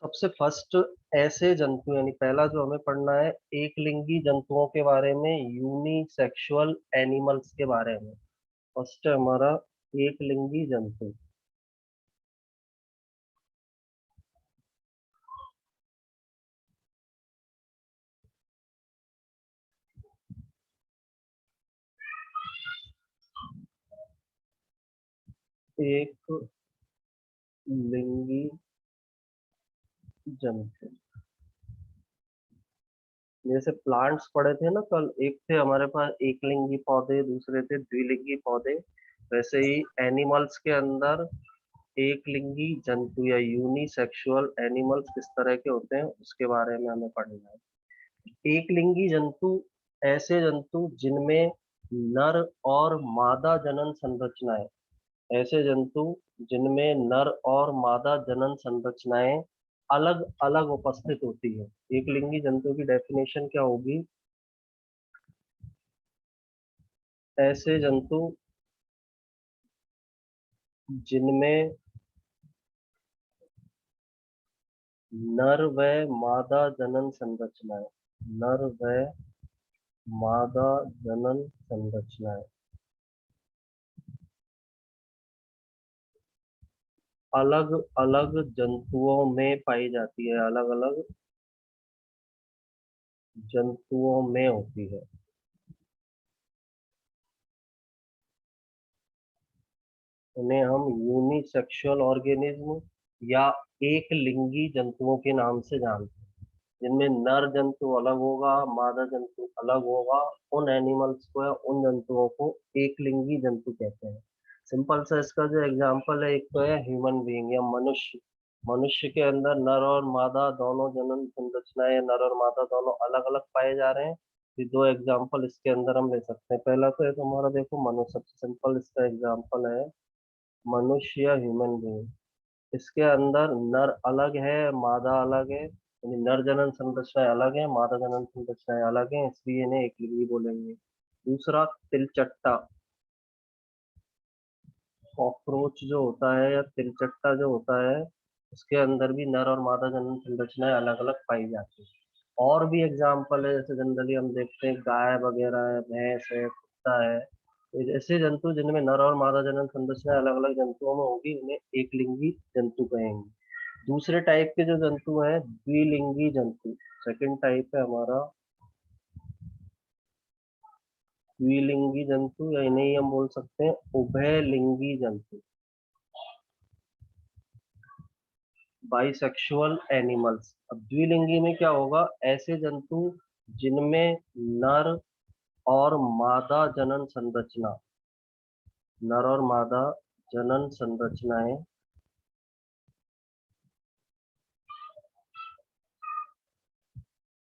सबसे फर्स्ट ऐसे जंतु यानी पहला जो हमें पढ़ना है एक लिंगी जंतुओं के बारे में, यूनिसेक्सुअल एनिमल्स के बारे में। फर्स्ट है हमारा एक लिंगी जंतु। एक लिंगी जंतु, जैसे प्लांट्स पढ़े थे ना कल, एक थे हमारे पास एक लिंगी पौधे, दूसरे थे द्विलिंगी पौधे। वैसे ही एनिमल्स के अंदर एक लिंगी जंतु या यूनिसेक्सुअल एनिमल्स किस तरह के होते हैं उसके बारे में हमें पढ़ना है। एक लिंगी जंतु ऐसे जंतु जिनमें नर और मादा जनन संरचनाएं, ऐसे जंतु जिनमें नर और मादा जनन संरचनाएं अलग अलग उपस्थित होती है। एक लिंगी जंतु की डेफिनेशन क्या होगी? ऐसे जंतु जिनमें नर व मादा जनन संरचनाएं, नर व मादा जनन संरचनाएं अलग अलग जंतुओं में पाई जाती है, अलग अलग जंतुओं में होती है। उन्हें हम यूनिसेक्सुअल ऑर्गेनिज्म या एक लिंगी जंतुओं के नाम से जानते हैं, जिनमें नर जंतु अलग होगा, मादा जंतु अलग होगा। उन एनिमल्स को या उन जंतुओं को एक लिंगी जंतु कहते हैं। सिंपल सा इसका जो एग्जांपल है, एक तो है ह्यूमन बीइंग या मनुष्य। मनुष्य के अंदर नर और मादा दोनों जनन संरचनाएं या नर और मादा दोनों अलग अलग पाए जा रहे हैं। ये दो एग्जांपल इसके अंदर हम ले सकते हैं। पहला तो है तुम्हारा, देखो मनुष्य, सबसे सिंपल इसका एग्जांपल है मनुष्य या ह्यूमन बीइंग। इसके अंदर नर अलग है, मादा अलग है, यानी नर जनन संरचनाएं अलग है, मादा जनन संरचनाएं अलग है, इसलिए इन्हें एक लिंगी बोलेंगे। दूसरा, तिलचट्टा, कॉकरोच जो होता है या तिलचट्टा जो होता है, उसके अंदर भी नर और मादा जनन संरचनाएं अलग अलग पाई जाती है। और भी एग्जाम्पल है, जैसे जनरली हम देखते हैं गाय वगैरह है, भैंस है, कुत्ता है। तो ऐसे जंतु जिनमें नर और मादा जनन संरचनाएं अलग अलग जंतुओं में होगी उन्हें एक लिंगी जंतु कहेंगे। दूसरे टाइप के जो जंतु हैं द्विलिंगी जंतु। सेकंड टाइप है हमारा द्विलिंगी जंतु, या इन्हें ही हम बोल सकते हैं उभयलिंगी जंतु, बाइसेक्सुअल एनिमल्स। अब द्विलिंगी में क्या होगा? ऐसे जंतु जिनमें नर और मादा जनन संरचना, नर और मादा जनन संरचनाएं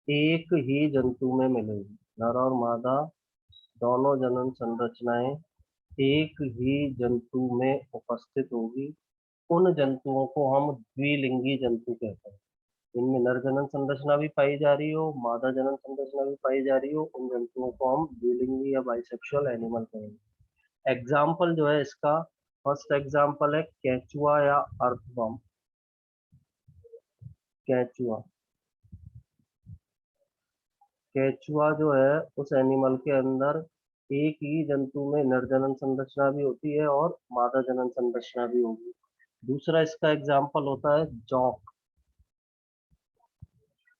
एक ही जंतु में मिलेगी। नर और मादा दोनों जनन संरचनाएं एक ही जंतु में उपस्थित होगी। उन जंतुओं को हम द्विलिंगी जंतु कहते हैं। इनमें नर जनन संरचना भी पाई जा रही हो, मादा जनन संरचना भी पाई जा रही हो, उन जंतुओं को हम द्विलिंगी या बाइसेक्सुअल एनिमल कहेंगे। एग्जाम्पल जो है इसका, फर्स्ट एग्जाम्पल है केचुआ या अर्थवर्म। केचुआ, केचुआ जो है उस एनिमल के अंदर एक ही जंतु में नर जनन संरचना भी होती है और मादा जनन संरचना भी होगी। दूसरा इसका एग्जाम्पल होता है जॉक,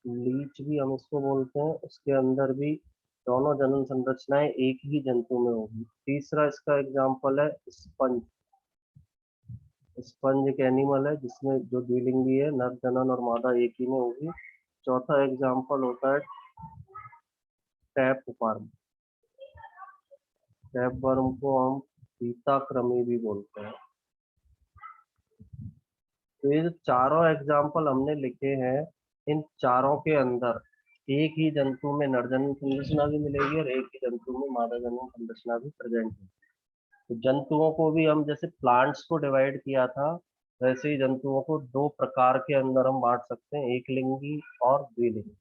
लीच भी हम इसको बोलते हैं, उसके अंदर भी दोनों जनन संरचनाएं एक ही जंतु में होगी। तीसरा इसका एग्जाम्पल है स्पंज। स्पंज एक एनिमल है जिसमें जो द्विलिंगी है, नर जनन और मादा एक ही में होगी। चौथा एग्जाम्पल होता है टैप वर्म। टैप वर्म को हम फीताकृमी भी बोलते हैं। तो ये जो चारों एग्जाम्पल हमने लिखे हैं, इन चारों के अंदर एक ही जंतु में नरजनन संरचना भी मिलेगी और एक ही जंतु में मादा जनन संरचना भी प्रेजेंट है। तो जंतुओं को भी हम जैसे प्लांट्स को डिवाइड किया था, वैसे ही जंतुओं को दो प्रकार के अंदर हम बांट सकते हैं, एक लिंगी और द्विलिंगी।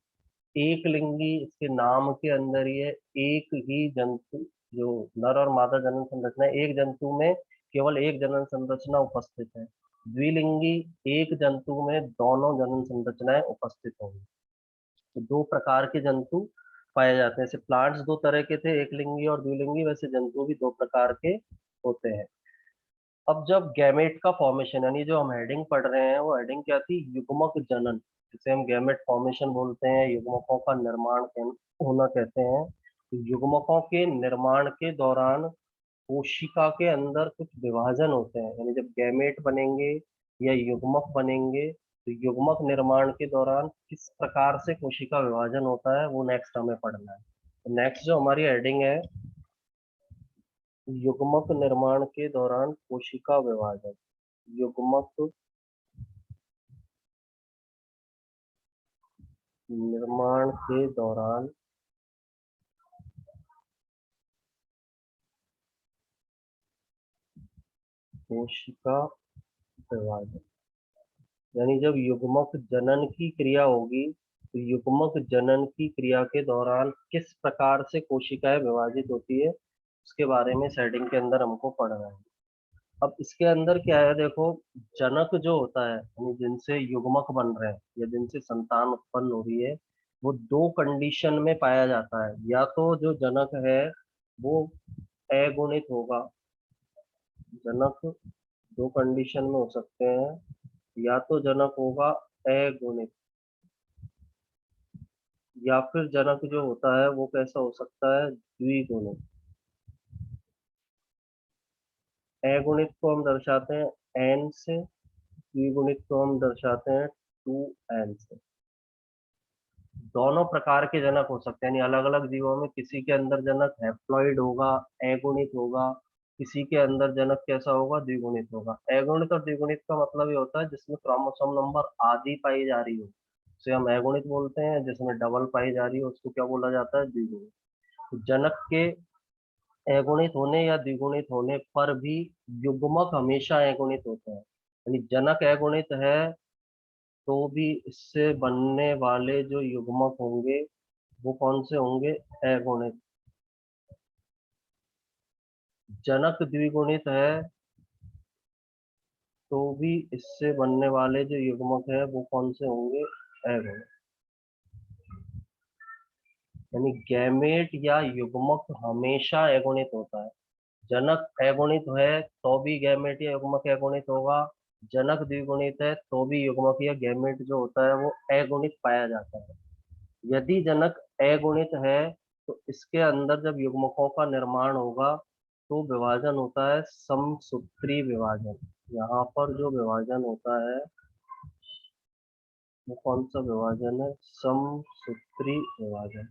एक लिंगी इसके नाम के अंदर ही है, एक ही जंतु, जो नर और मादा जनन संरचना है, एक जंतु में केवल एक जनन संरचना उपस्थित है। द्विलिंगी एक जंतु में दोनों जनन संरचनाएं उपस्थित होंगी। तो दो प्रकार के जंतु पाए जाते हैं। जैसे प्लांट्स दो तरह के थे, एक लिंगी और द्विलिंगी, वैसे जंतु भी दो प्रकार के होते हैं। अब जब गैमेट का फॉर्मेशन, यानी जो हम हेडिंग पढ़ रहे हैं वो हेडिंग क्या थी, युग्मक जनन, जिसे हम गैमेट फॉर्मेशन बोलते हैं, युग्मकों का निर्माण होना कहते हैं। तो युग्मकों के निर्माण के दौरान कोशिका के अंदर कुछ विभाजन होते हैं, यानी जब गैमेट बनेंगे या युग्मक बनेंगे तो युग्मक निर्माण के दौरान किस प्रकार से कोशिका विभाजन होता है वो नेक्स्ट हमें पढ़ना है। तो नेक्स्ट जो हमारी हेडिंग है, युग्मक निर्माण के दौरान कोशिका विभाजन। युग्मक निर्माण के दौरान कोशिका विभाजन, यानी जब युग्मक जनन की क्रिया होगी तो युग्मक जनन की क्रिया के दौरान किस प्रकार से कोशिकाएं विभाजित होती है उसके बारे में सेटिंग के अंदर हमको पढ़ना है। अब इसके अंदर क्या है, देखो, जनक जो होता है, यानी जिनसे युग्मक बन रहे हैं या जिनसे संतान उत्पन्न हो रही है, वो दो कंडीशन में पाया जाता है। या तो जो जनक है वो अगुणित होगा, जनक दो कंडीशन में हो सकते हैं, या तो जनक होगा अगुणित, या फिर जनक जो होता है वो कैसा हो सकता है, द्विगुणित। अगुणित को हम दर्शाते हैं एन से, द्विगुणित को हम दर्शाते हैं 2n से। दोनों प्रकार के जनक हो सकते हैं, यानी अलग अलग जीवों में किसी के अंदर जनक हैप्लॉइड होगा, अगुणित होगा, किसी के अंदर जनक कैसा होगा, द्विगुणित होगा। अगुणित और द्विगुणित का मतलब ये होता है जिसमें क्रोमोसोम नंबर आदि पाई जा रही हो उसे हम अगुणित बोलते हैं, जिसमें डबल पाई जा रही हो उसको क्या बोला जाता है, द्विगुणित। तो जनक के अगुणित होने या द्विगुणित होने पर भी युग्मक हमेशा अगुणित होते हैं, यानी जनक अगुणित है तो भी इससे बनने वाले जो युग्मक होंगे वो कौन से होंगे, अगुणित। जनक द्विगुणित है तो भी इससे बनने वाले जो युग्मक है वो कौन से होंगे, अगुणित। यानी गैमेट या युग्मक हमेशा अगुणित होता है। जनक अगुणित है तो भी गैमेट या युग्मक अगुणित होगा, जनक द्विगुणित है तो भी युग्मक या गैमेट जो होता है वो अगुणित पाया जाता है। यदि जनक अगुणित है तो इसके अंदर जब युग्मकों का निर्माण होगा तो विभाजन होता है समसूत्री विभाजन। यहाँ पर जो विभाजन होता है वो कौन सा विभाजन है, समसूत्री विभाजन।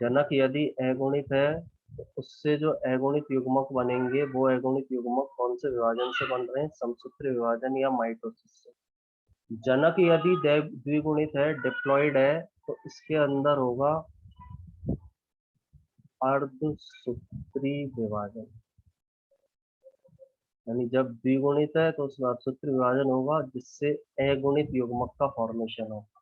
जनक यदि अगुणित है तो उससे जो अगुणित युग्मक बनेंगे वो अगुणित युग्मक कौन से विभाजन से बन रहे हैं, समसूत्री विभाजन या माइटोसिस से। जनक यदि द्विगुणित है, डिप्लॉइड है, तो इसके अंदर होगा अर्धसूत्री विभाजन। यानी जब द्विगुणित है तो उसमें अर्धसूत्री विभाजन होगा जिससे अगुणित युग्मक का फॉर्मेशन होगा।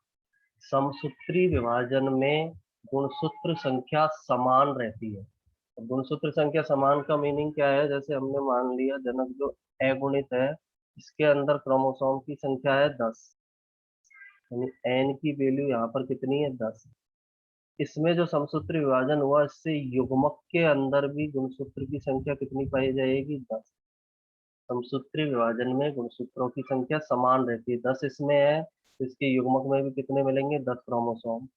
समसूत्री विभाजन में गुणसूत्र संख्या समान रहती है। गुणसूत्र संख्या समान का मीनिंग क्या है, जैसे हमने मान लिया जनक जो अगुणित है इसके अंदर क्रोमोसोम की संख्या है 10, यानी एन की वैल्यू यहाँ पर कितनी है, 10। इसमें जो समसूत्री विभाजन हुआ इससे युग्मक के अंदर भी गुणसूत्र की संख्या कितनी पाई जाएगी, 10। समसूत्री विभाजन में गुणसूत्रों की संख्या समान रहती है, 10 इसमें है तो इसके युग्मक में भी कितने मिलेंगे, 10 क्रोमोसोम।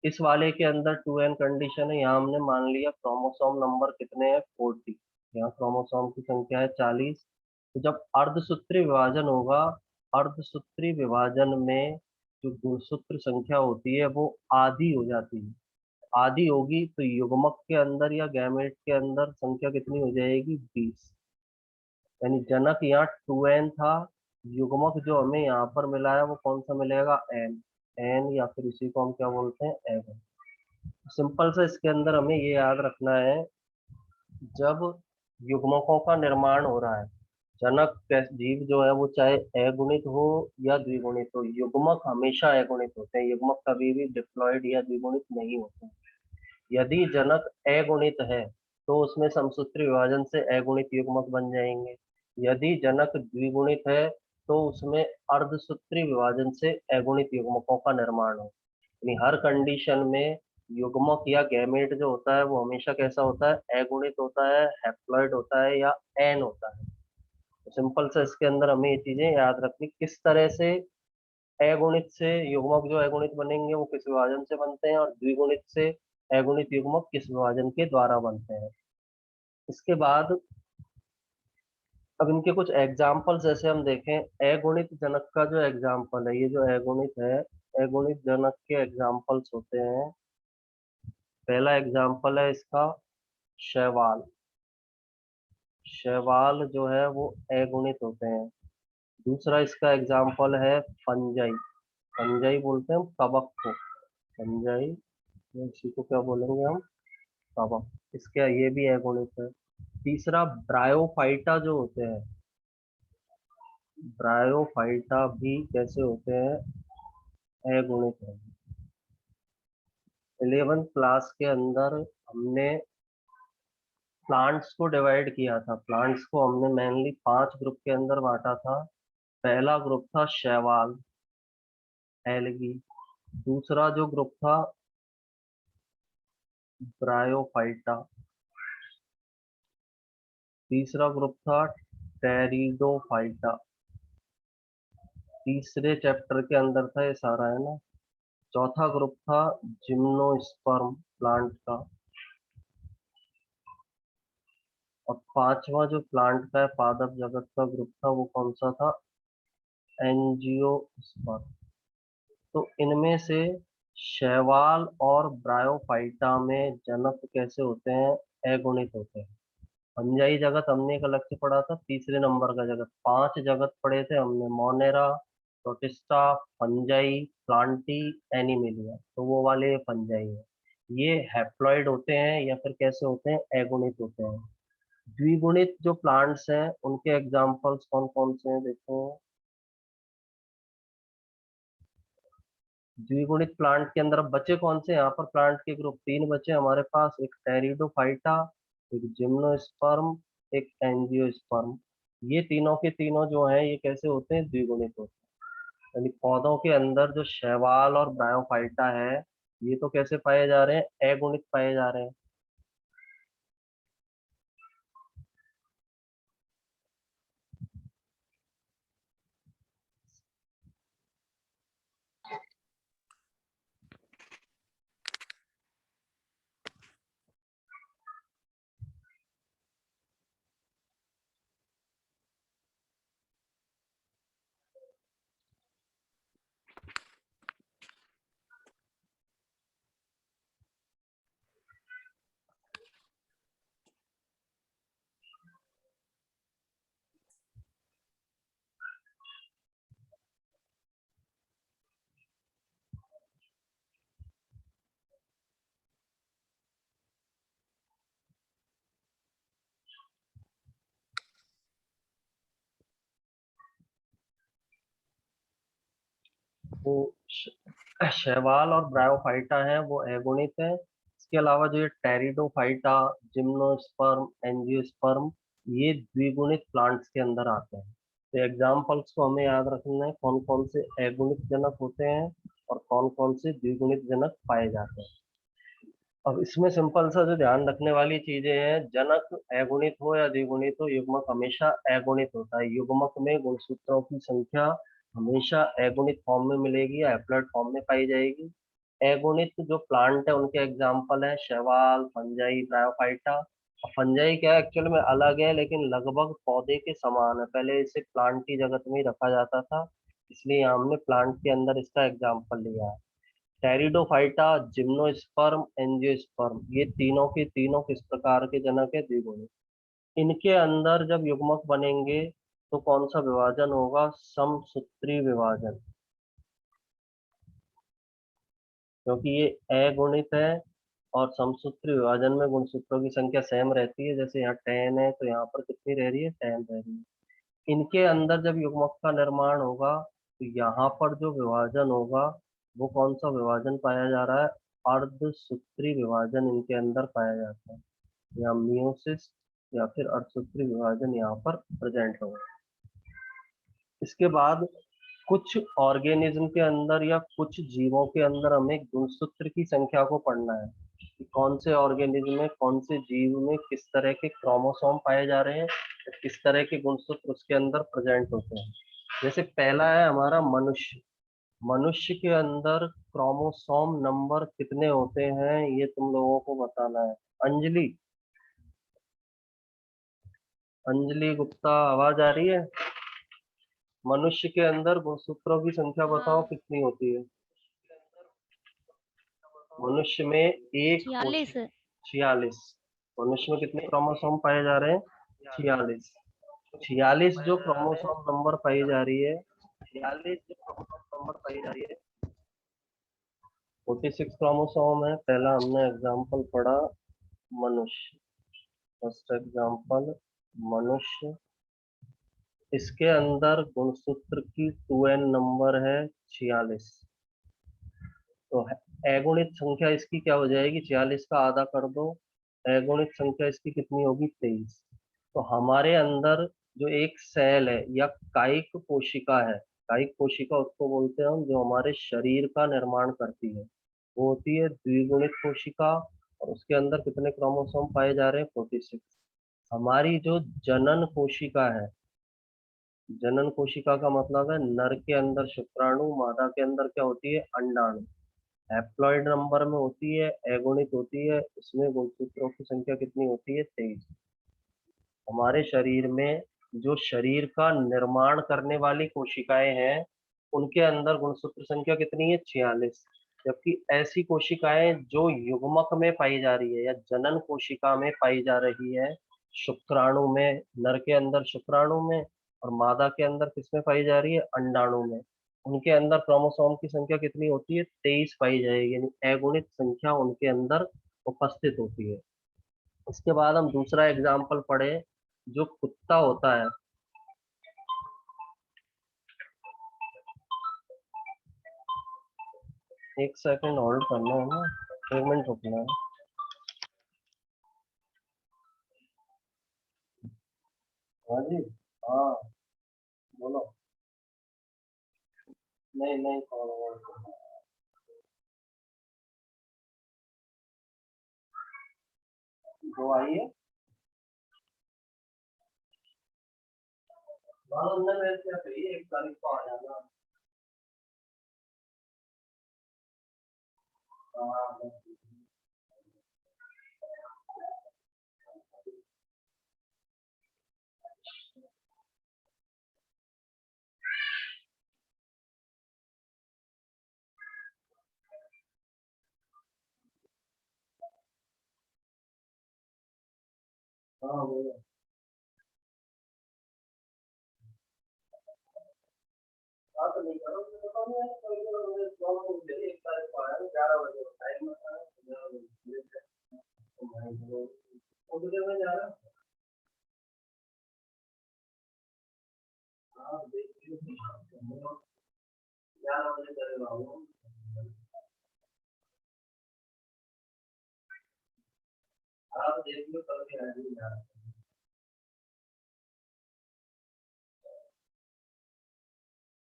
इस वाले के अंदर 2n कंडीशन है, यहाँ हमने मान लिया क्रोमोसोम नंबर कितने हैं, 40। यहाँ क्रोमोसोम की संख्या है 40। तो जब अर्धसूत्री विभाजन होगा, अर्धसूत्री विभाजन में जो गुणसूत्र संख्या होती है वो आधी हो जाती है। आधी होगी तो युग्मक के अंदर या गैमेट के अंदर संख्या कितनी हो जाएगी, 20। यानी जनक यहाँ 2n था, युग्मक जो हमें यहाँ पर मिला है वो कौन सा मिलेगा, n। n या फिर इसी को हम क्या बोलते हैं, एवन। सिंपल सा इसके अंदर हमें ये याद रखना है, जब युग्मकों का निर्माण हो रहा है, जनक जीव जो है वो चाहे अगुणित हो या द्विगुणित हो, युग्मक हमेशा अगुणित होते हैं, युग्मक कभी भी डिप्लॉइड या द्विगुणित नहीं होते। यदि जनक अगुणित है तो उसमें समसूत्री विभाजन से अगुणित युग्मक बन जाएंगे। यदि जनक द्विगुणित है तो उसमें अर्धसूत्री विभाजन से अगुणित युग्मकों का निर्माण हो। यानी हर कंडीशन में युग्मक या गैमेट जो होता है वो हमेशा कैसा होता है, अगुणित होता है, हैप्लॉइड होता है या एन होता है। तो सिंपल से इसके अंदर हमें ये चीजें याद रखनी, किस तरह से अगुणित से युग्मक जो अगुणित बनेंगे वो किस विभाजन से बनते हैं, और द्विगुणित से अगुणित युग्मक किस विभाजन के द्वारा बनते हैं। इसके बाद अब इनके कुछ एग्जाम्पल्स जैसे हम देखें, अगुणित जनक का जो एग्जाम्पल है, ये जो अगुणित है, अगुणित जनक के एग्जाम्पल्स होते हैं। पहला एग्जाम्पल है इसका शैवाल। शैवाल जो है वो अगुणित होते हैं। दूसरा इसका एग्जाम्पल है फंजाई। फंजाई बोलते हैं हम कवक को, फंजाई, इसी को क्या बोलेंगे हम, कवक। इसका ये भी अगुणित है। तीसरा ब्रायोफाइटा जो होते हैं, ब्रायोफाइटा भी कैसे होते हैं, अगुणित है। 11th क्लास के अंदर हमने प्लांट्स को डिवाइड किया था। प्लांट्स को हमने मेनली 5 ग्रुप के अंदर बांटा था। पहला ग्रुप था शैवाल, एल्गी। दूसरा जो ग्रुप था ब्रायोफाइटा। तीसरा ग्रुप था टेरिडोफाइटा। तीसरे चैप्टर के अंदर था ये सारा, है ना। चौथा ग्रुप था जिम्नोस्पर्म प्लांट का। और पांचवा जो प्लांट का है, पादप जगत का ग्रुप था, वो कौन सा था, एंजियोस्पर्म। तो इनमें से शैवाल और ब्रायोफाइटा में जनक कैसे होते हैं, अगुणित होते हैं। फंजाई जगत हमने एक अलग से पढ़ा था, तीसरे नंबर का जगत। 5 जगत पढ़े थे हमने, Monera, protista, fungi, Plantae, animalia. तो वो वाले फंजाई है। ये हैप्लॉइड होते हैं या फिर कैसे होते हैं, अगुणित होते हैं। द्विगुणित जो प्लांट्स हैं उनके एग्जाम्पल्स कौन कौन से हैं, देखो। द्विगुणित प्लांट के अंदर अब बचे कौन से, यहाँ पर प्लांट के ग्रुप 3 बचे हमारे पास, एक टेरिडोफाइटा, एक जिम्नोस्पर्म, एक एंजियोस्पर्म। ये तीनों के तीनों जो हैं ये कैसे होते हैं, द्विगुणित होते हैं। यानी पौधों के अंदर जो शैवाल और ब्रायोफाइटा है, ये तो कैसे पाए जा रहे हैं, अगुणित पाए जा रहे हैं। वो शैवाल और ब्रायोफाइटा है वो अगुणित है। इसके अलावा जो ये टेरिडोफाइटा, जिम्नोस्पर्म, एंजियोस्पर्म, ये द्विगुणित प्लांट्स के अंदर आते हैं। तो एग्जाम्पल्स को हमें याद रखना है, कौन कौन से अगुणित जनक होते हैं और कौन कौन से द्विगुणित जनक पाए जाते हैं। अब इसमें सिंपल सा जो ध्यान रखने वाली चीजें हैं, जनक अगुणित हो या द्विगुणित हो, युग्मक हमेशा अगुणित होता है। युग्मक में गुणसूत्रों की संख्या हमेशा अगुणित फॉर्म में मिलेगी या हैप्लॉइड फॉर्म में पाई जाएगी। अगुणित जो प्लांट है उनके एग्जाम्पल है शैवाल, फंजाई, ब्रायोफाइटा। फंजाई क्या है, एक्चुअल में अलग है लेकिन लगभग पौधे के समान है। पहले इसे प्लांट की जगत में ही रखा जाता था, इसलिए यहाँ हमने प्लांट के अंदर इसका एग्जाम्पल लिया है। टेरिडोफाइटा, जिम्नोस्पर्म, एंजियोस्पर्म, ये तीनों के तीनों किस प्रकार के जनक है, द्विगुणित। इनके अंदर जब युग्मक बनेंगे तो कौन सा विभाजन होगा, समसूत्री विभाजन। क्योंकि ये अगुणित है और समसूत्री विभाजन में गुणसूत्रों की संख्या सेम रहती है। जैसे यहाँ 10 है तो यहाँ पर कितनी रह रही है, 10 रह रही है। इनके अंदर जब युग्मक का निर्माण होगा तो यहाँ पर जो विभाजन होगा वो कौन सा विभाजन पाया जा रहा है, अर्धसूत्री विभाजन इनके अंदर पाया जाता है, या मियोसिस या फिर अर्धसूत्री विभाजन यहाँ पर प्रेजेंट होगा। इसके बाद कुछ ऑर्गेनिज्म के अंदर या कुछ जीवों के अंदर हमें गुणसूत्र की संख्या को पढ़ना है कि कौन से ऑर्गेनिज्म में, कौन से जीव में किस तरह के क्रोमोसोम पाए जा रहे हैं, किस तरह के गुणसूत्र उसके अंदर प्रेजेंट होते हैं। जैसे पहला है हमारा मनुष्य। मनुष्य के अंदर क्रोमोसोम नंबर कितने होते हैं ये तुम लोगों को बताना है। अंजलि, अंजलि गुप्ता, आवाज आ रही है? मनुष्य के अंदर गुणसूत्रों की संख्या बताओ हाँ। कितनी होती है। मनुष्य में एक कोश 46। 46। मनुष्य में कितने क्रोमोसोम पाए जा रहे हैं? 46। 46 जो क्रोमोसोम नंबर पाई जा रही है, 46 जो क्रोमोसोम नंबर पाई जा रही है, 46 क्रोमोसोम है। पहला हमने एग्जाम्पल पढ़ा मनुष्य, फर्स्ट एग्जाम्पल मनुष्य। इसके अंदर गुणसूत्र की 2n नंबर है 46। तो अगुणित संख्या इसकी क्या हो जाएगी? 46 का आधा कर दो, अगुणित संख्या इसकी कितनी होगी? 23। तो हमारे अंदर जो एक सेल है या कायिक कोशिका है, कायिक कोशिका उसको बोलते हैं हम, जो हमारे शरीर का निर्माण करती है, वो होती है द्विगुणित कोशिका। और उसके अंदर कितने क्रोमोसोम पाए जा रहे हैं? 46। हमारी जो जनन कोशिका है, जनन कोशिका का मतलब है नर के अंदर शुक्राणु, मादा के अंदर क्या होती है? अंडाणु। हैप्लॉइड नंबर में होती है, अगुणित होती है, इसमें गुणसूत्रों की संख्या कितनी होती है? 23। हमारे शरीर में जो शरीर का निर्माण करने वाली कोशिकाएं हैं, उनके अंदर गुणसूत्र संख्या कितनी है? 46। जबकि ऐसी कोशिकाएं जो युग्मक में पाई जा रही है या जनन कोशिका में पाई जा रही है, शुक्राणु में, नर के अंदर शुक्राणु में, और मादा के अंदर किसमें पाई जा रही है? अंडाणु में, उनके अंदर क्रोमोसोम की संख्या कितनी होती है? 23 पाई जाएगी, यानी अगुणित संख्या उनके अंदर उपस्थित होती है। इसके बाद हम दूसरा एग्जाम्पल पढ़े, जो कुत्ता होता है। एक सेकंड होल्ड करना है ना, 1 मिनट रुकना है। हाँ जी, हाँ, बोलो। नहीं नहीं, कॉल होल्ड करना है। वो आई है, मालूम नहीं, मेरे से कही 1 तारीख को आ जाना। हाँ हाँ, बोलो। हाँ तो नहीं करो, मुझे बताओ नहीं यार, कोई को मुझे प्रॉब्लम हो गई, 1 तारीख को आया, 11 बजे टाइम बताया, 11 बजे। तो मैं बोलो, उधर में जा रहा हूँ। हाँ देखिए, 11 बजे चले जाऊँ। आप देख लो, कल के आ जाइए।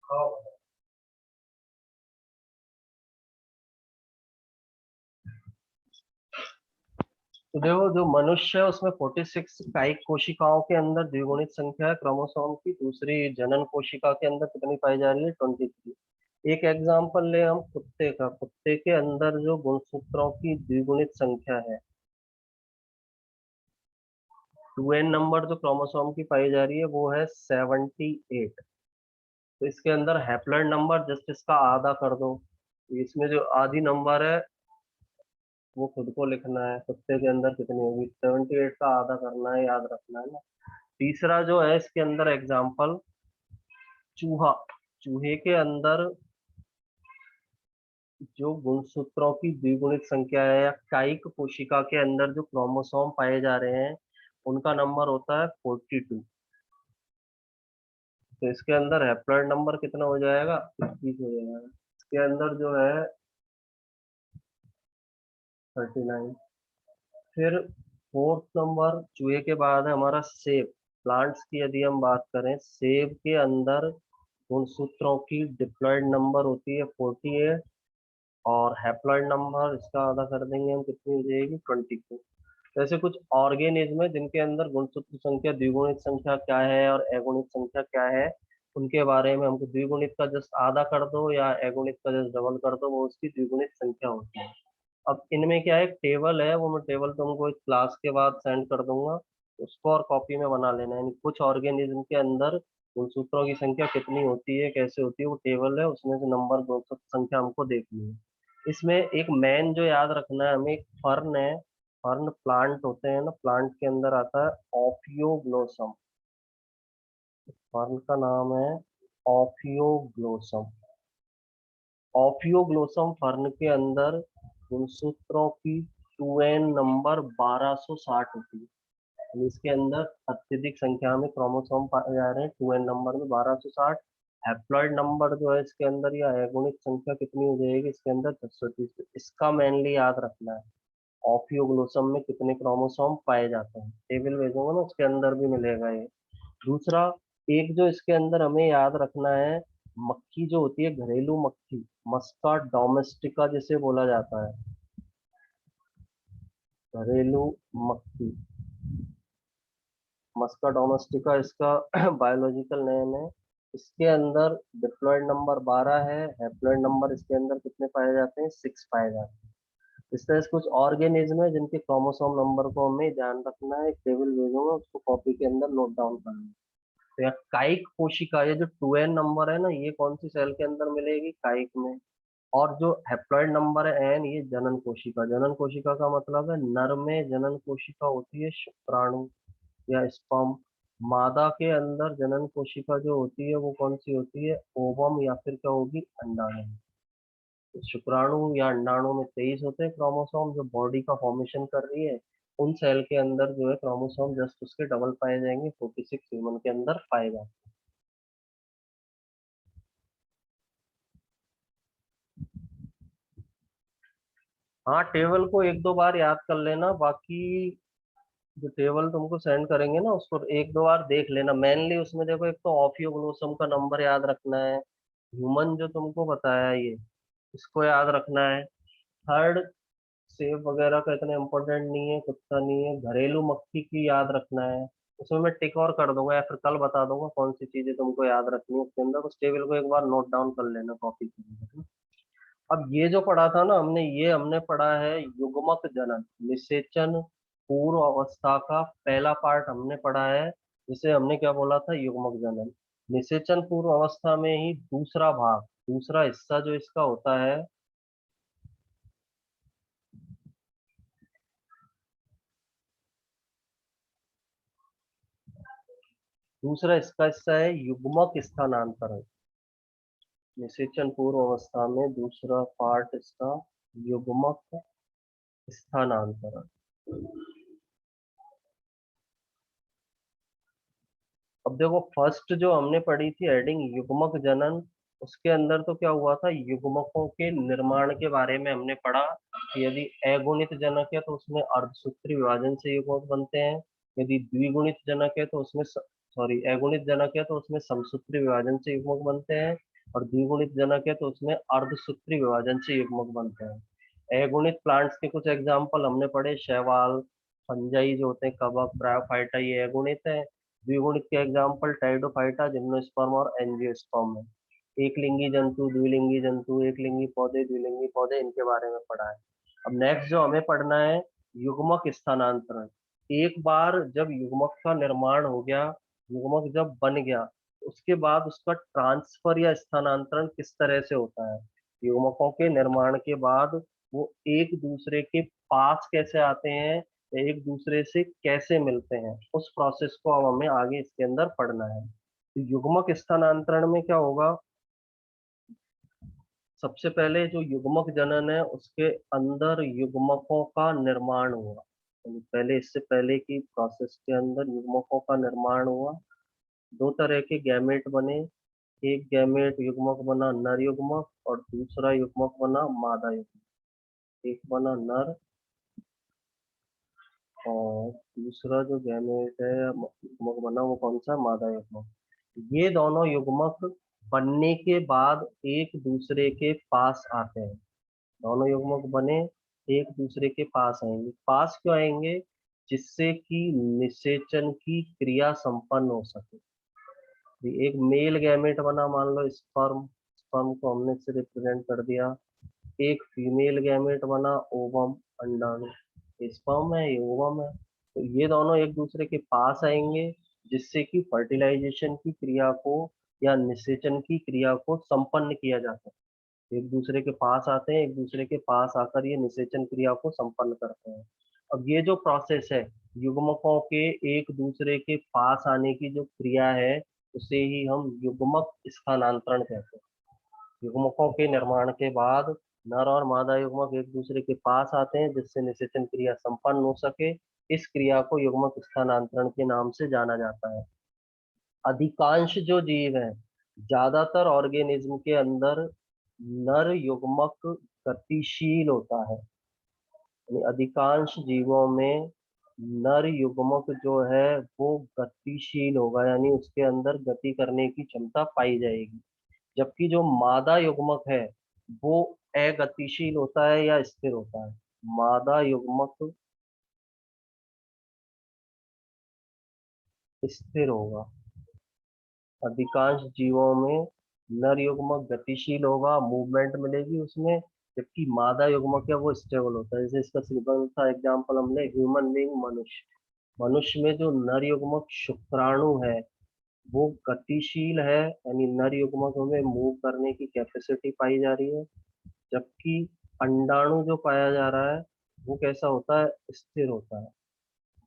हाँ, तो देखो, जो मनुष्य है उसमें 46 कायिक कोशिकाओं के अंदर द्विगुणित संख्या है क्रोमोसोम की। दूसरी जनन कोशिका के अंदर कितनी पाई जा रही है? 23। एक एग्जाम्पल ले हम कुत्ते का। कुत्ते के अंदर जो गुणसूत्रों की द्विगुणित संख्या है, 2n नंबर जो क्रोमोसोम की पाई जा रही है, वो है 78। तो इसके अंदर हैप्लॉइड नंबर जस्ट इसका आधा कर दो। इसमें जो आधी नंबर है वो खुद को लिखना है, कुत्ते के अंदर कितनी होगी? 78 का आधा करना है, याद रखना है ना। तीसरा जो है इसके अंदर एग्जाम्पल, चूहा। चूहे के अंदर जो गुणसूत्रों की द्विगुणित संख्या है या कायिक कोशिका के अंदर जो क्रोमोसोम पाए जा रहे हैं, उनका नंबर होता है 42। तो इसके अंदर हैप्लॉइड नंबर कितना हो जाएगा? 21 हो जाएगा। इसके अंदर जो है 39। फिर फोर्थ नंबर चूहे के बाद है हमारा सेब। प्लांट्स की यदि हम बात करें, सेब के अंदर गुणसूत्रों की डिप्लॉयड नंबर होती है 48, और हैप्लॉयड नंबर इसका आधा कर देंगे हम, कितनी हो जाएगी 22। जैसे कुछ ऑर्गेनिज्म है जिनके अंदर गुणसूत्र संख्या द्विगुणित संख्या क्या है और अगुणित संख्या क्या है, उनके बारे में हमको द्विगुणित का जस्ट आधा कर दो या अगुणित का जस्ट डबल कर दो, वो उसकी द्विगुणित संख्या होती है। अब इनमें क्या है, एक टेबल है, वो मैं टेबल तुमको इस क्लास के बाद सेंड कर दूंगा, उसको और कॉपी में बना लेना है। यानी कुछ ऑर्गेनिज्म के अंदर गुणसूत्रों की संख्या कितनी होती है, कैसे होती है, वो टेबल है, उसमें से नंबर गुणसूत्र संख्या हमको देखनी है। इसमें एक मेन जो याद रखना है हमें, एक फर्न है। फर्न प्लांट होते हैं ना, प्लांट के अंदर आता है ऑफियोग्लोसम। फर्न का नाम है ऑफियोग्लोसम। ऑफियोग्लोसम फर्न के अंदर गुणसूत्रों की 2n नंबर 1260 होती है। यानी इसके अंदर अत्यधिक संख्या में क्रोमोसोम पाए जा रहे हैं 2n नंबर में 1260। हैप्लॉइड नंबर जो है इसके अंदर, या अगुणित संख्या कितनी हो जाएगी इसके अंदर 630। इसका मेनली याद रखना है, ऑफियोग्लोसम में कितने क्रोमोसोम पाए जाते हैं। टेबल भेजूंगा ना, उसके अंदर भी मिलेगा ये। दूसरा, एक जो इसके अंदर हमें याद रखना है, मक्खी जो होती है घरेलू मक्खी, मस्का डोमेस्टिका जिसे बोला जाता है, घरेलू मक्खी, मस्का डोमेस्टिका इसका बायोलॉजिकल नेम है। इसके अंदर डिप्लॉयड नंबर 12 है, हैप्लॉयड नंबर इसके अंदर कितने पाए जाते हैं, 6 पाए जाते हैं। इस तरह से कुछ ऑर्गेनिज्म है जिनके क्रोमोसोम नंबर को हमें ध्यान रखना है। एक टेबल भेजूंगा, उसको कॉपी के अंदर नोट डाउन करना है। तो या काइक कोशिका, ये जो 2n नंबर है ना, ये कौन सी सेल के अंदर मिलेगी, काइक में। और जो हैप्लॉइड नंबर है n, ये जनन कोशिका। जनन कोशिका का मतलब है नर में जनन कोशिका होती है शुक्राणु या स्पर्म। मादा के अंदर जनन कोशिका जो होती है वो कौन सी होती है, ओवम, या फिर क्या होगी, अंडाणु। तो शुक्राणु या अंडाणु में 23 होते हैं क्रोमोसोम जो बॉडी का फॉर्मेशन कर रही है। उन सेल के अंदर जो है क्रोमोसोम जस्ट उसके डबल पाए जाएंगे, 46 ह्यूमन के अंदर पाए जाते हैं। हाँ, टेबल को एक दो बार याद कर लेना, बाकी जो टेबल तुमको सेंड करेंगे ना उसको एक दो बार देख लेना। मेनली उसमें देखो, एक तो ऑफियोग्लोसम का नंबर याद रखना है, ह्यूमन जो तुमको बताया है ये, इसको याद रखना है। थर्ड, सेब वगैरह का इतना इम्पोर्टेंट नहीं है, कुत्ता नहीं है, घरेलू मक्खी की याद रखना है। उसमें मैं टिक और कर दूंगा या फिर कल बता दूंगा कौन सी चीजें तुमको याद रखनी है उसके अंदर। उस टेबल को एक बार नोट डाउन कर लेना कॉपी के अंदर। अब ये जो पढ़ा था ना हमने, ये हमने पढ़ा है युग्मक जनन, निषेचन पूर्व अवस्था का पहला पार्ट हमने पढ़ा है, जिसे हमने क्या बोला था, युग्मक जनन। निषेचन पूर्व अवस्था में ही दूसरा भाग, दूसरा हिस्सा जो इसका होता है, दूसरा इसका हिस्सा है युग्मक स्थानांतरण। निषेचन पूर्व अवस्था में दूसरा पार्ट इसका युग्मक स्थानांतरण। अब देखो, फर्स्ट जो हमने पढ़ी थी हेडिंग युग्मक जनन, उसके अंदर तो क्या हुआ था, युग्मकों के निर्माण के बारे में हमने पढ़ा कि यदि अगुणित जनक है तो उसमें अर्धसूत्री विभाजन से युग्मक बनते हैं। यदि द्विगुणित जनक है तो उसमें, सॉरी, अगुणित जनक है तो उसमें समसूत्री विभाजन से युग्मक बनते हैं। और द्विगुणित जनक है तो उसमें अर्धसूत्री विभाजन से युग्मक बनते हैं। अगुणित प्लांट्स के कुछ एग्जाम्पल हमने पढ़े, शैवाल, फंजाई जो होते हैं, कवक, ब्रायोफाइटा, ये अगुणित है। द्विगुणित के एग्जाम्पल टाइडोफाइटा, जिम्नोस्पर्म और एंजियोस्पर्म है। एक लिंगी जंतु, द्विलिंगी जंतु, एक लिंगी पौधे, द्विलिंगी पौधे, इनके बारे में पढ़ा है। अब नेक्स्ट जो हमें पढ़ना है, युग्मक स्थानांतरण। एक बार जब युग्मक का निर्माण हो गया, युग्मक जब बन गया, उसके बाद उसका ट्रांसफर या स्थानांतरण किस तरह से होता है। युग्मकों के निर्माण के बाद वो एक दूसरे के पास कैसे आते हैं, एक दूसरे से कैसे मिलते हैं, उस प्रोसेस को अब हमें आगे इसके अंदर पढ़ना है। तो युग्मक स्थानांतरण में क्या होगा, सबसे पहले जो युग्मक जनन है उसके अंदर युग्मकों का निर्माण हुआ। यानी पहले, इससे पहले की प्रोसेस के अंदर युग्मकों का निर्माण हुआ। दो तरह के गैमेट बने, एक गैमेट युग्मक बना नर युग्मक और दूसरा युग्मक बना मादा युग्मक। एक बना नर और दूसरा जो गैमेट है युग्मक बना वो कौन सा, मादा युग्मक। ये दोनों युग्मक बनने के बाद एक दूसरे के पास आते हैं। दोनों युग्मक बने, एक दूसरे के पास आएंगे। पास क्यों आएंगे? जिससे कि निषेचन की क्रिया संपन्न हो सके। एक मेल गैमेट बना, मान लो स्पर्म, स्पर्म को हमने से रिप्रेजेंट कर दिया। एक फीमेल गैमेट बना, ओवम, अंडाणु। ये स्पर्म है, ये ओवम है। तो ये दोनों एक दूसरे के पास आएंगे, जिससे कि फर्टिलाइजेशन की क्रिया को या निषेचन की क्रिया को संपन्न किया जा सके। एक दूसरे के पास आते हैं, एक दूसरे के पास आकर ये निषेचन क्रिया को संपन्न करते हैं। अब ये जो प्रोसेस है, युग्मकों के एक दूसरे के पास आने की जो क्रिया है, उसे ही हम युग्मक स्थानांतरण कहते हैं। युग्मकों के निर्माण के बाद नर और मादा युग्मक एक दूसरे के पास आते हैं, जिससे निषेचन क्रिया संपन्न हो सके। इस क्रिया को युग्मक स्थानांतरण के नाम से जाना जाता है। अधिकांश जो जीव हैं, ज्यादातर ऑर्गेनिज्म के अंदर नर युग्मक गतिशील होता है। यानी अधिकांश जीवों में नर युग्मक जो है वो गतिशील होगा, यानी उसके अंदर गति करने की क्षमता पाई जाएगी। जबकि जो मादा युग्मक है वो अगतिशील होता है या स्थिर होता है। मादा युग्मक स्थिर होगा। अधिकांश जीवों में नर युग्मक गतिशील होगा, मूवमेंट मिलेगी उसमें। जबकि मादा युग्मक है वो स्टेबल होता है। जैसे इसका सिंपल सा एग्जांपल हमने ह्यूमन बीइंग, मनुष्य। मनुष्य में जो नर युग्मक शुक्राणु है वो गतिशील है, यानी नर युग्मक में मूव करने की कैपेसिटी पाई जा रही है। जबकि अंडाणु जो पाया जा रहा है वो कैसा होता है, स्थिर होता है।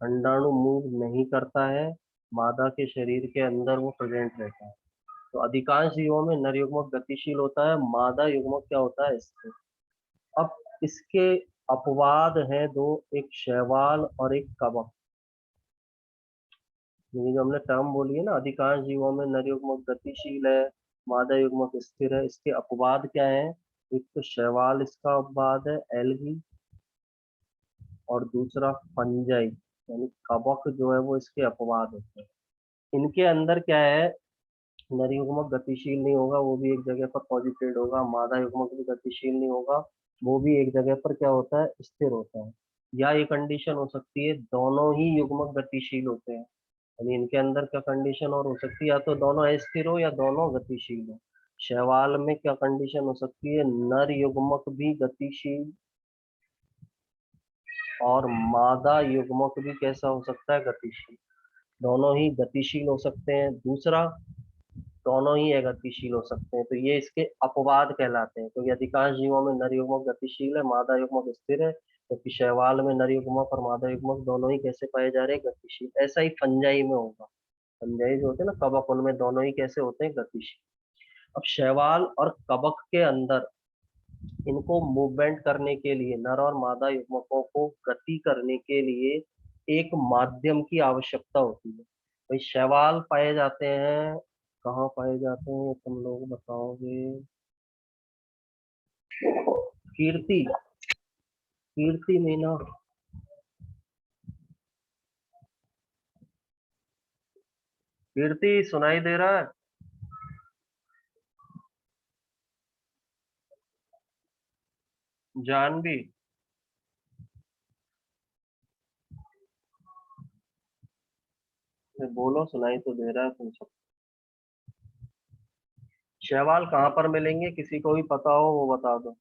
अंडाणु मूव नहीं करता है, मादा के शरीर के अंदर वो प्रेजेंट रहता है। तो अधिकांश जीवों में नर युग्मक गतिशील होता है, मादा युग्मक क्या होता है, स्थिर। अब इसके अपवाद हैं दो, एक शैवाल और एक कवक। ये जो हमने टर्म बोली है ना, अधिकांश जीवों में नर युग्मक गतिशील है, मादा युग्मक स्थिर है, इसके अपवाद क्या है? एक तो शैवाल इसका अपवाद है, एल्गी। और दूसरा फंजाई, यानी कवक जो है वो इसके अपवाद होते हैं। इनके अंदर क्या है, नर युग्मक गतिशील नहीं होगा, वो भी एक जगह पर पॉजिटेड होगा। मादा युग्मक भी गतिशील नहीं होगा, वो भी एक जगह पर क्या होता है, स्थिर होता है। या ये कंडीशन हो सकती है दोनों ही युग्मक गतिशील होते हैं। यानी इनके अंदर क्या कंडीशन और हो सकती है, या तो दोनों अस्थिर हो या दोनों गतिशील हो। शैवाल में क्या कंडीशन हो सकती है, नर युग्मक भी गतिशील और मादा युग्मक भी कैसा हो सकता है, गतिशील। दोनों ही गतिशील हो सकते हैं। दूसरा, दोनों ही अगतिशील हो सकते हैं। तो ये इसके अपवाद कहलाते हैं, क्योंकि अधिकांश जीवों में नर युग्मक गतिशील है, मादा युग्मक स्थिर है। जबकि शैवाल में नर युग्मक और मादा युग्मक दोनों ही कैसे पाए जा रहे हैं, गतिशील। ऐसा ही फंजाई में होगा। फंजाई जो होते हैं ना, कवक, उनमें दोनों ही कैसे होते हैं, गतिशील। अब शैवाल और कवक के अंदर इनको मूवमेंट करने के लिए, नर और मादा युग्मकों को गति करने के लिए एक माध्यम की आवश्यकता होती है। भाई शैवाल पाए जाते हैं, कहाँ पाए जाते हैं ये तुम लोग बताओगे? कीर्ति, कीर्ति मीना, कीर्ति सुनाई दे रहा है? जानवी, बोलो, सुनाई तो दे रहा है तुम सब। शैवाल कहाँ पर मिलेंगे, किसी को भी पता हो वो बता दो।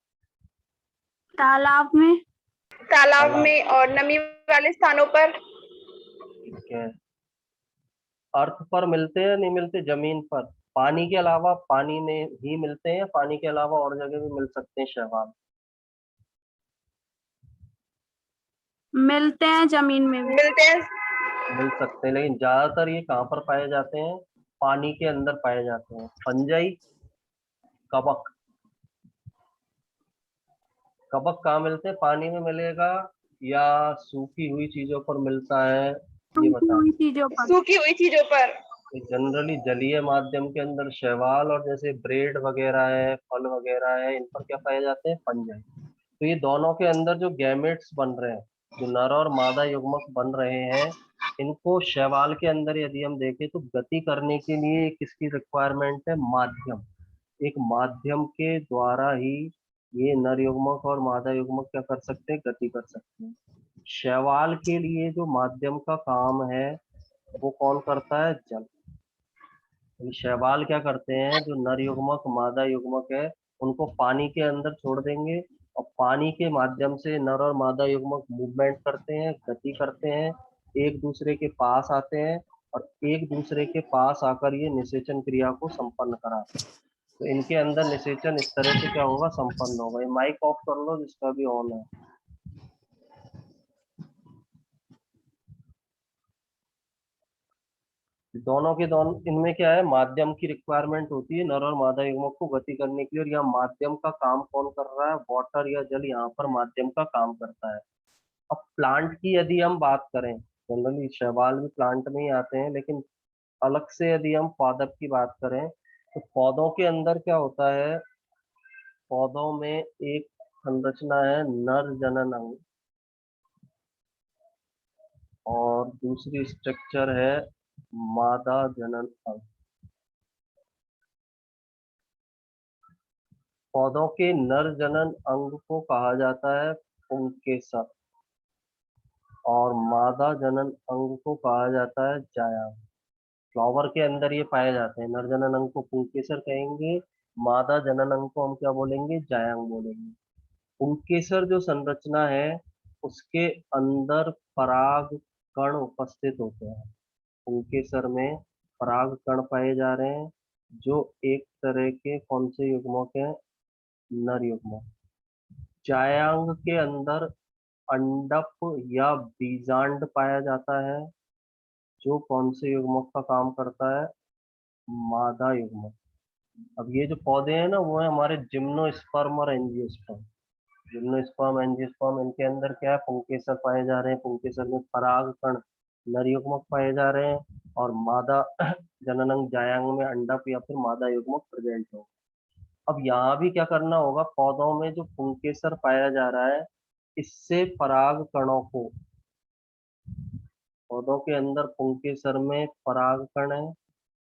तालाब में। तालाब तालाब, में और नमी वाले स्थानों पर। ठीक है। अर्थ पर मिलते हैं, नहीं मिलते, जमीन पर? पानी के अलावा, पानी में ही मिलते हैं या पानी के अलावा और जगह भी मिल सकते हैं शैवाल? मिलते हैं जमीन में भी। मिलते हैं। मिल सकते हैं, लेकिन ज्यादातर ये कहाँ पर पाए जाते हैं, पानी के अंदर पाए जाते हैं। फंजाई, कवक, कवक कहाँ मिलते हैं, पानी में मिलेगा या सूखी हुई चीजों पर मिलता है, ये सूखी बताएं। हुई चीजों पर। सूखी हुई चीजों पर। जनरली जलीय माध्यम के अंदर शैवाल, और जैसे ब्रेड वगैरह है, फल वगैरह है, इन पर क्या पाए जाते हैं, फंजाई। तो ये दोनों के अंदर जो गैमेट्स बन रहे हैं, जो नर और मादा युग्मक बन रहे हैं, इनको शैवाल के अंदर यदि हम देखें तो गति करने के लिए किसकी रिक्वायरमेंट है? माध्यम। एक माध्यम के द्वारा ही ये नर युग्मक और मादा युग्मक क्या कर सकते हैं? गति कर सकते हैं। शैवाल के लिए जो माध्यम का काम है वो कौन करता है? जल। ये शैवाल क्या करते हैं? जो नर युग्मक मादा युग्मक है उनको पानी के अंदर छोड़ देंगे और पानी के माध्यम से नर और मादा युग्मक मूवमेंट करते हैं, गति करते हैं, एक दूसरे के पास आते हैं और एक दूसरे के पास आकर ये निषेचन क्रिया को संपन्न कराते हैं। तो इनके अंदर निषेचन इस तरह से क्या होगा? संपन्न होगा। ये माइक ऑफ कर लो जिसका भी ऑन है। दोनों के दोनों इनमें क्या है? माध्यम की रिक्वायरमेंट होती है नर और मादा युग्मक को गति करने के लिए, और यहाँ माध्यम का काम कौन कर रहा है? वाटर या जल यहाँ पर माध्यम का काम करता है। अब प्लांट की यदि हम बात करें, जनरली शैवाल भी प्लांट में ही आते हैं, लेकिन अलग से यदि हम पादप की बात करें तो पौधों के अंदर क्या होता है? पौधों में एक संरचना है नर जनन अंग और दूसरी स्ट्रक्चर है मादा जनन अंग। पौधों के नर जनन अंग को कहा जाता है पुंकेसर और मादा जनन अंग को कहा जाता है जायांग। फ्लावर के अंदर ये पाए जाते हैं। नर जनन अंग को पुंकेसर कहेंगे, मादा जनन अंग को हम क्या बोलेंगे? जायांग बोलेंगे। पुंकेसर जो संरचना है उसके अंदर पराग कण उपस्थित होते हैं। पुंकेसर में पराग कण पाए जा रहे हैं जो एक तरह के कौन से युग्मक हैं? नर युग्मक। जायांग के अंदर अंडप या बीजांड पाया जाता है जो कौन से युग्मक का काम करता है? मादा युग्मक। अब ये जो पौधे हैं ना वो है हमारे जिम्नोस्पर्म और एंजियोस्पर्म। जिम्नोस्पर्म एंजियोस्पर्म इनके अंदर क्या है? पुंकेसर पाए जा रहे हैं। पुंकेसर में पराग कण नर युग्मक पाए जा रहे हैं और मादा जननांग जायांग में अंडप या फिर मादा युग्मक प्रेजेंट हो। अब यहाँ भी क्या करना होगा? पौधों में जो पुंकेसर पाया जा रहा है इससे पराग कणों को, पौधों के अंदर पुंकेसर में पराग कण है,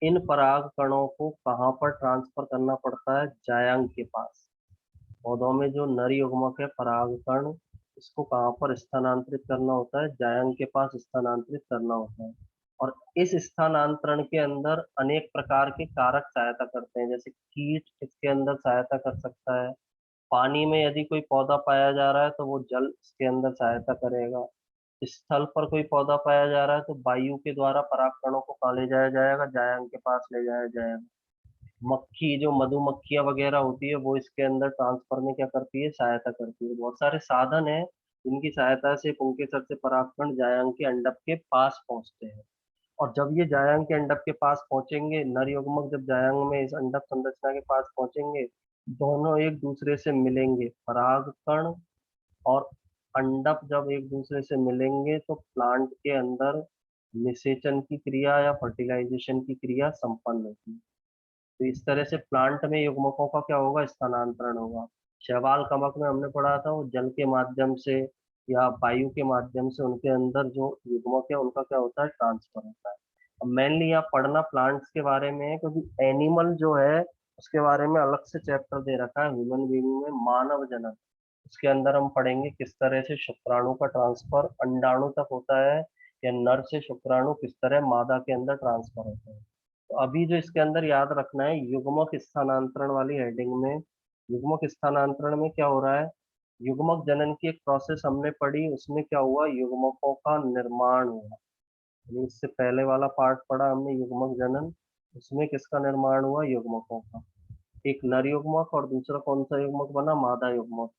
इन पराग कणों को कहाँ पर ट्रांसफर करना पड़ता है? जायांग के पास। पौधों में जो नर युग्मक है पराग कण, इसको कहाँ पर स्थानांतरित करना होता है? जायांग के पास स्थानांतरित करना होता है। और इस स्थानांतरण के अंदर अनेक प्रकार के कारक सहायता करते हैं, जैसे कीट इसके अंदर सहायता कर सकता है। पानी में यदि कोई पौधा पाया जा रहा है तो वो जल इसके अंदर सहायता करेगा। स्थल पर कोई पौधा पाया जा रहा है तो वायु के द्वारा पराग कणों को कहाँ ले जाया जाएगा? जायांग के पास ले जाया जाएगा। मक्खी जो मधुमक्खियां वगैरह होती है वो इसके अंदर ट्रांसफर में क्या करती है? सहायता करती है। बहुत सारे साधन है जिनकी सहायता से पुंकेसर से परागकण जायांग के अंडक के पास पहुंचते हैं। और जब ये जायांग के अंडक के पास पहुंचेंगे, नर युग्मक जब जायांग में इस अंडक संरचना के पास पहुंचेंगे, दोनों एक दूसरे से मिलेंगे। परागकण और अंडक जब एक दूसरे से मिलेंगे तो प्लांट के अंदर निषेचन की क्रिया या फर्टिलाइजेशन की क्रिया संपन्न होती है। तो इस तरह से प्लांट में युग्मकों का क्या होगा? स्थानांतरण होगा। शैवाल कवक में हमने पढ़ा था वो जल के माध्यम से या वायु के माध्यम से उनके अंदर जो युग्मक है उनका क्या होता है? ट्रांसफर होता है। अब मेनली यहाँ पढ़ना प्लांट्स के बारे में है क्योंकि एनिमल जो है उसके बारे में अलग से चैप्टर दे रखा है ह्यूमन बीइंग में, मानव जनन। उसके अंदर हम पढ़ेंगे किस तरह से शुक्राणु का ट्रांसफर अंडाणु तक होता है या नर से शुक्राणु किस तरह मादा के अंदर ट्रांसफर होता है। तो अभी जो इसके अंदर याद रखना है, युग्मक स्थानांतरण वाली हेडिंग में, युग्मक स्थानांतरण में क्या हो रहा है? युग्मक जनन की एक प्रोसेस हमने पढ़ी, उसमें क्या हुआ? युग्मकों का निर्माण हुआ। यानी इससे पहले वाला पार्ट पढ़ा हमने युग्मक जनन, उसमें किसका निर्माण हुआ? युग्मकों का। एक नर युग्मक और दूसरा कौन सा युग्मक बना? मादा युग्मक।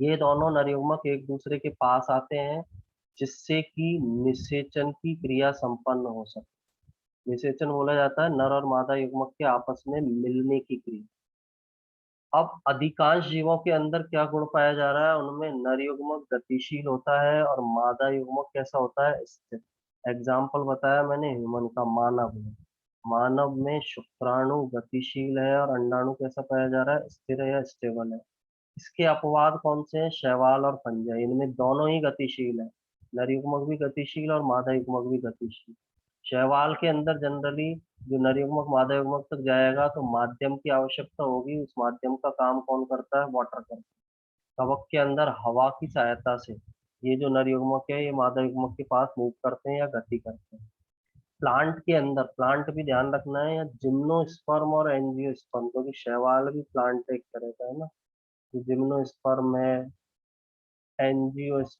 ये दोनों नर युग्मक एक दूसरे के पास आते हैं जिससे कि निषेचन की क्रिया संपन्न हो सके। निषेचन बोला जाता है नर और मादा युग्मक के आपस में मिलने की क्रिया। अब अधिकांश जीवों के अंदर क्या गुण पाया जा रहा है? उनमें नर युग्मक गतिशील होता है और मादा युग्मक कैसा होता है? स्थिर। एग्जाम्पल बताया मैंने ह्यूमन का, मानव में। मानव में शुक्राणु गतिशील है और अंडाणु कैसा पाया जा रहा है? स्थिर है या स्टेबल है। इसके अपवाद कौन से हैं? शैवाल और फंजाई, इनमें दोनों ही गतिशील है, नर युग्मक भी गतिशील और मादा युग्मक भी गतिशील। शैवाल के अंदर जनरली जो नर युग्मक मादा युग्मक तक जाएगा तो माध्यम की आवश्यकता होगी, उस माध्यम का काम कौन करता है? वाटर करता है। कवक के अंदर हवा की सहायता से ये जो नर युग्मक है ये मादा युग्मक के पास मूव करते हैं या गति करते हैं। प्लांट के अंदर, प्लांट भी ध्यान रखना है, या जिम्नोस्पर्म और एंजियोस्पर्म, क्योंकि शैवाल भी प्लांट एक तरह का है ना, तो जिम्नोस्पर्म है, एंजियोस्पर्म